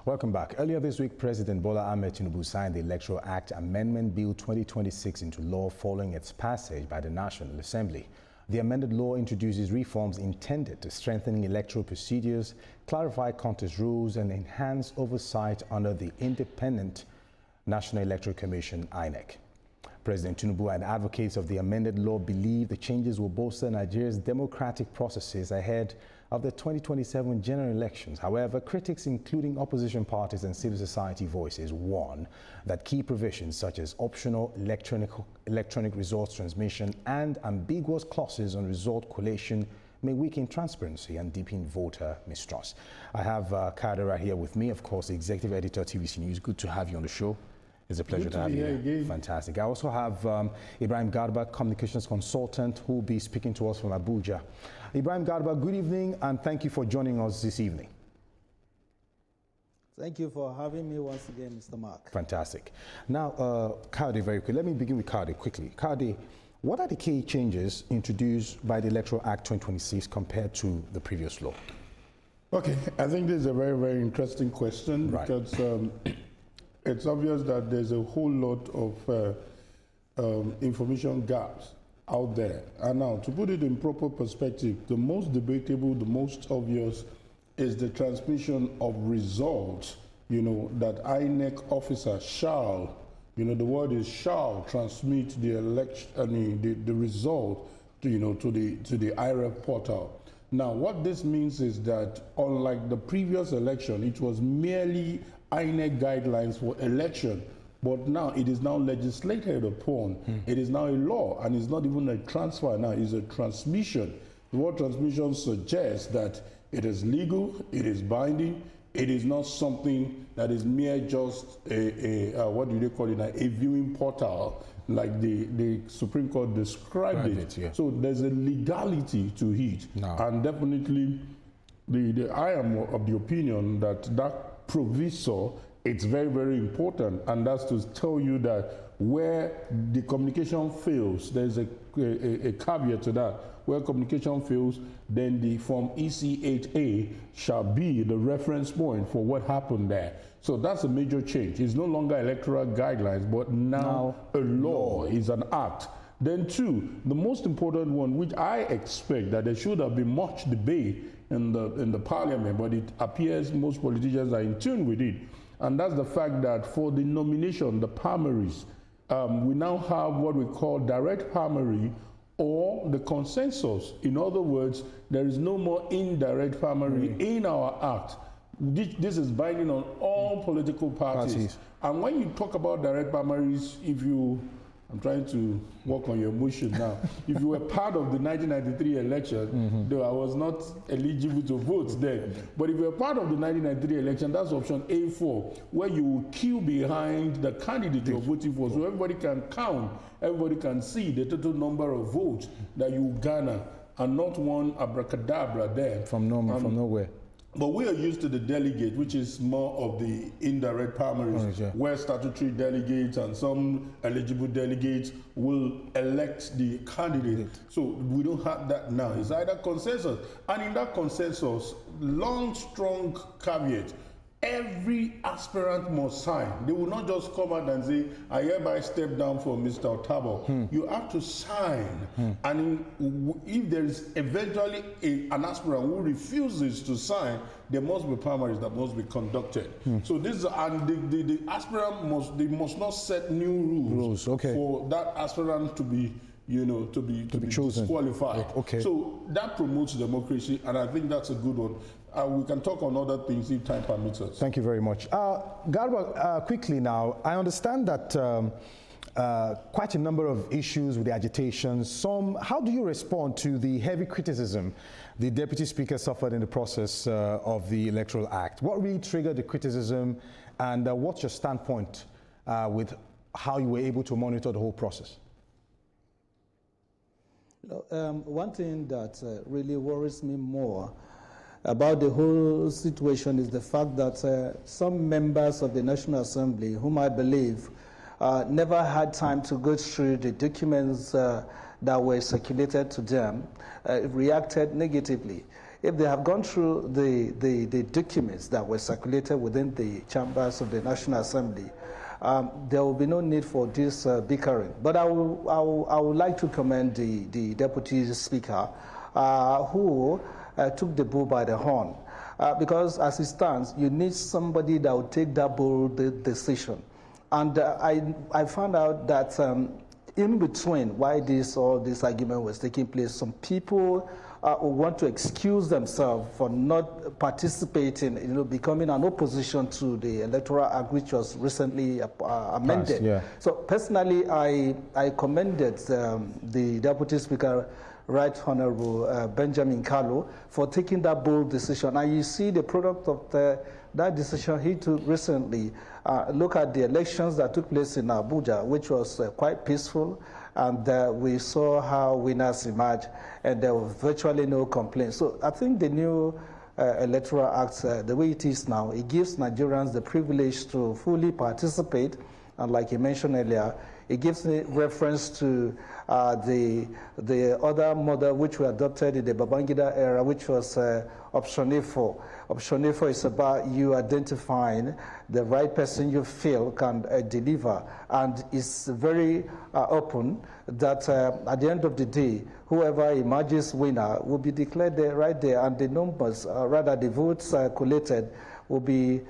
Welcome back. Earlier this week, President Bola Tinubu signed the Electoral Act Amendment Bill 2026 into law following its passage by the National Assembly. The amended law introduces reforms intended to strengthen electoral procedures, clarify contest rules, and enhance oversight under the independent National Electoral Commission, INEC. President Tinubu and advocates of the amended law believe the changes will bolster Nigeria's democratic processes ahead of the 2027 general elections. However, critics, including opposition parties and civil society voices, warn that key provisions such as optional electronic results transmission and ambiguous clauses on result collation may weaken transparency and deepen voter mistrust. I have Kadira here with me, of course, the executive editor of TVC News. Good to have you on the show. It's a pleasure to have you here. Fantastic. I also have Ibrahim Garba, communications consultant, who will be speaking to us from Abuja. Ibrahim Garba, good evening, and thank you for joining us this evening. Thank you for having me once again, Mr. Mark. Fantastic. Now, Kade, very quickly. Let me begin with Kade quickly. Kade, what are the key changes introduced by the Electoral Act 2026 compared to the previous law? Okay, I think this is a very, very interesting question, right, because it's obvious that there's a whole lot of information gaps out there. And now, to put it in proper perspective, the most debatable, the most obvious is the transmission of results, that INEC officer shall, the word is shall transmit the election, the result, to the IREF portal. Now, what this means is that, unlike the previous election, it was merely INEC guidelines for election, but now it is now legislated upon. It is now a law, and it's not even a transfer now, it's a transmission. The word transmission suggests that it is legal, it is binding, it is not something that is mere just what do they call it, a viewing portal, like the Supreme Court described it. Yeah. So there's a legality to it. No. And definitely, I am of the opinion that proviso, it's very, very important, and that's to tell you that where the communication fails, there's a caveat to that. Where communication fails, then the Form EC8A shall be the reference point for what happened there. So that's a major change. It's no longer electoral guidelines, but now a law is an act. Then two, the most important one, which I expect that there should have been much debate in the parliament, but it appears most politicians are in tune with it. And that's the fact that for the nomination, the primaries, we now have what we call direct primary or the consensus. In other words, there is no more indirect primary in our act. This is binding on all political parties. And when you talk about direct primaries, I'm trying to work on your motion now. If you were part of the 1993 election, though I was not eligible to vote then, but if you were part of the 1993 election, that's option A4, where you queue behind the candidate you're voting for, so everybody can count, everybody can see the total number of votes that you garner, and not one abracadabra there. From nowhere. But we are used to the delegate, which is more of the indirect primaries, where statutory delegates and some eligible delegates will elect the candidate. So we don't have that now. It's either consensus. And in that consensus, long, strong caveat, every aspirant must sign. They will not just come out and say, I hereby step down for Mr. Otabo. You have to sign. And if there is eventually an aspirant who refuses to sign, there must be primaries that must be conducted. So this and the aspirant must not set new rules for that aspirant to be to be disqualified. So that promotes democracy, and I think that's a good one. We can talk on other things if time permits us. Thank you very much. Garba, quickly now, I understand that quite a number of issues with the agitation. How do you respond to the heavy criticism the Deputy Speaker suffered in the process of the Electoral Act? What really triggered the criticism, and what's your standpoint with how you were able to monitor the whole process? One thing that really worries me more about the whole situation is the fact that some members of the National Assembly, whom I believe never had time to go through the documents that were circulated to them, reacted negatively. if they have gone through the documents that were circulated within the chambers of the National Assembly, there will be no need for this bickering. But I would like to commend the Deputy Speaker who took the bull by the horn. Because as it stands, you need somebody that will take that bold decision. And I found out that in between why all this argument was taking place, some people who want to excuse themselves for not participating, becoming an opposition to the Electoral Act, which was recently amended. Yeah. So personally, I commended the Deputy Speaker, Right Honorable Benjamin Kalu, for taking that bold decision. And you see the product of that decision he took recently. Look at the elections that took place in Abuja, which was quite peaceful, and we saw how winners emerged, and there was virtually no complaints. So I think the new Electoral Act, the way it is now, it gives Nigerians the privilege to fully participate, and like you mentioned earlier, it gives reference to the other model which we adopted in the Babangida era, which was Option A4. Option A4 is about you identifying the right person you feel can deliver, and it's very open that at the end of the day, whoever emerges winner will be declared there, right there, and the numbers, rather the votes collated, will be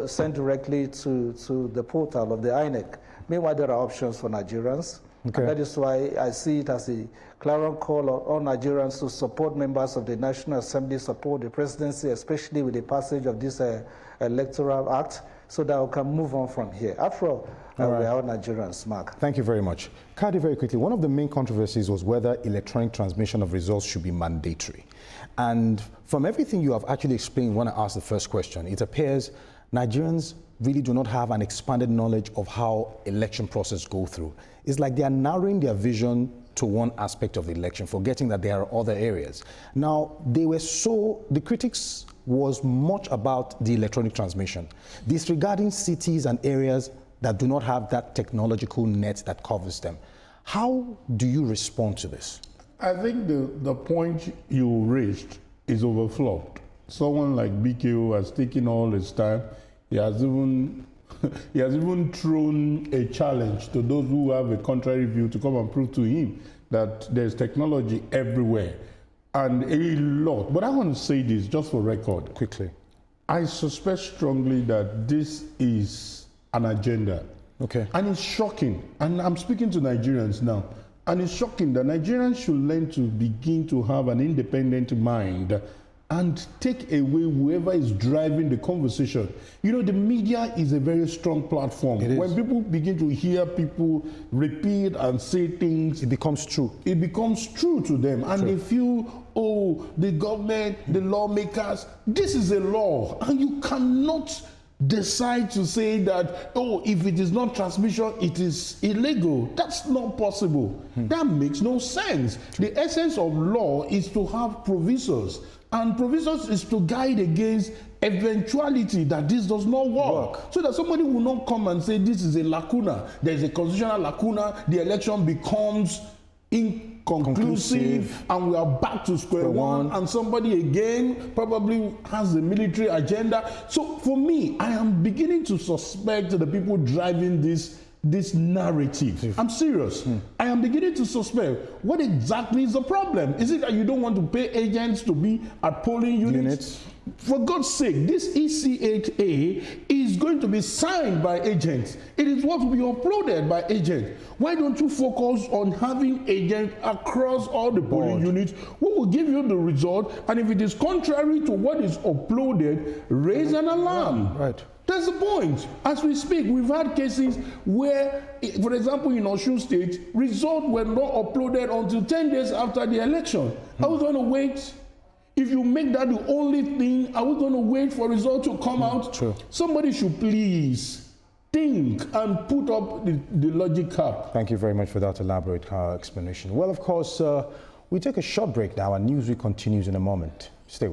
sent directly to the portal of the INEC. Meanwhile, there are options for Nigerians. Okay. And that is why I see it as a clarion call on all Nigerians to support members of the National Assembly, support the presidency, especially with the passage of this Electoral Act, so that we can move on from here. After all, we are all Nigerians, Mark. Thank you very much. Kadi, very quickly, one of the main controversies was whether electronic transmission of results should be mandatory. And from everything you have actually explained when I asked the first question, it appears Nigerians really do not have an expanded knowledge of how election process go through. It's like they are narrowing their vision to one aspect of the election, forgetting that there are other areas. Now, the critics was much about the electronic transmission, disregarding cities and areas that do not have that technological net that covers them. How do you respond to this? I think the point you raised is overflowed. Someone like BKO has taken all his time. He has even thrown a challenge to those who have a contrary view to come and prove to him that there's technology everywhere and a lot. But I want to say this just for record. Quickly. I suspect strongly that this is an agenda. Okay. And it's shocking. And I'm speaking to Nigerians now. And it's shocking that Nigerians should learn to begin to have an independent mind and take away whoever is driving the conversation. The media is a very strong platform. When people begin to hear people repeat and say things, it becomes true. It becomes true to them. And they feel, oh, the government, the lawmakers, this is a law. And you cannot decide to say that, oh, if it is not transmission, it is illegal. That's not possible. That makes no sense. The essence of law is to have provisos. And provisos is to guide against eventuality that this does not work. So that somebody will not come and say this is a lacuna. There is a constitutional lacuna. The election becomes inconclusive and we are back to square one. And somebody again probably has a military agenda. So for me, I am beginning to suspect the people driving this narrative. I'm serious. I am beginning to suspect what exactly is the problem. Is it that you don't want to pay agents to be at polling units? For God's sake, this ECHA is going to be signed by agents. It is what will be uploaded by agents. Why don't you focus on having agents across all the polling units who will give you the result, and if it is contrary to what is uploaded, raise an alarm. Right. That's the point. As we speak, we've had cases where, for example, in Osun State, results were not uploaded until 10 days after the election. Are we going to wait? If you make that the only thing, are we going to wait for results to come out? True. Somebody should please think and put up the logic cap. Thank you very much for that elaborate explanation. Well, of course, we take a short break now, and Newsweek continues in a moment. Stay with us.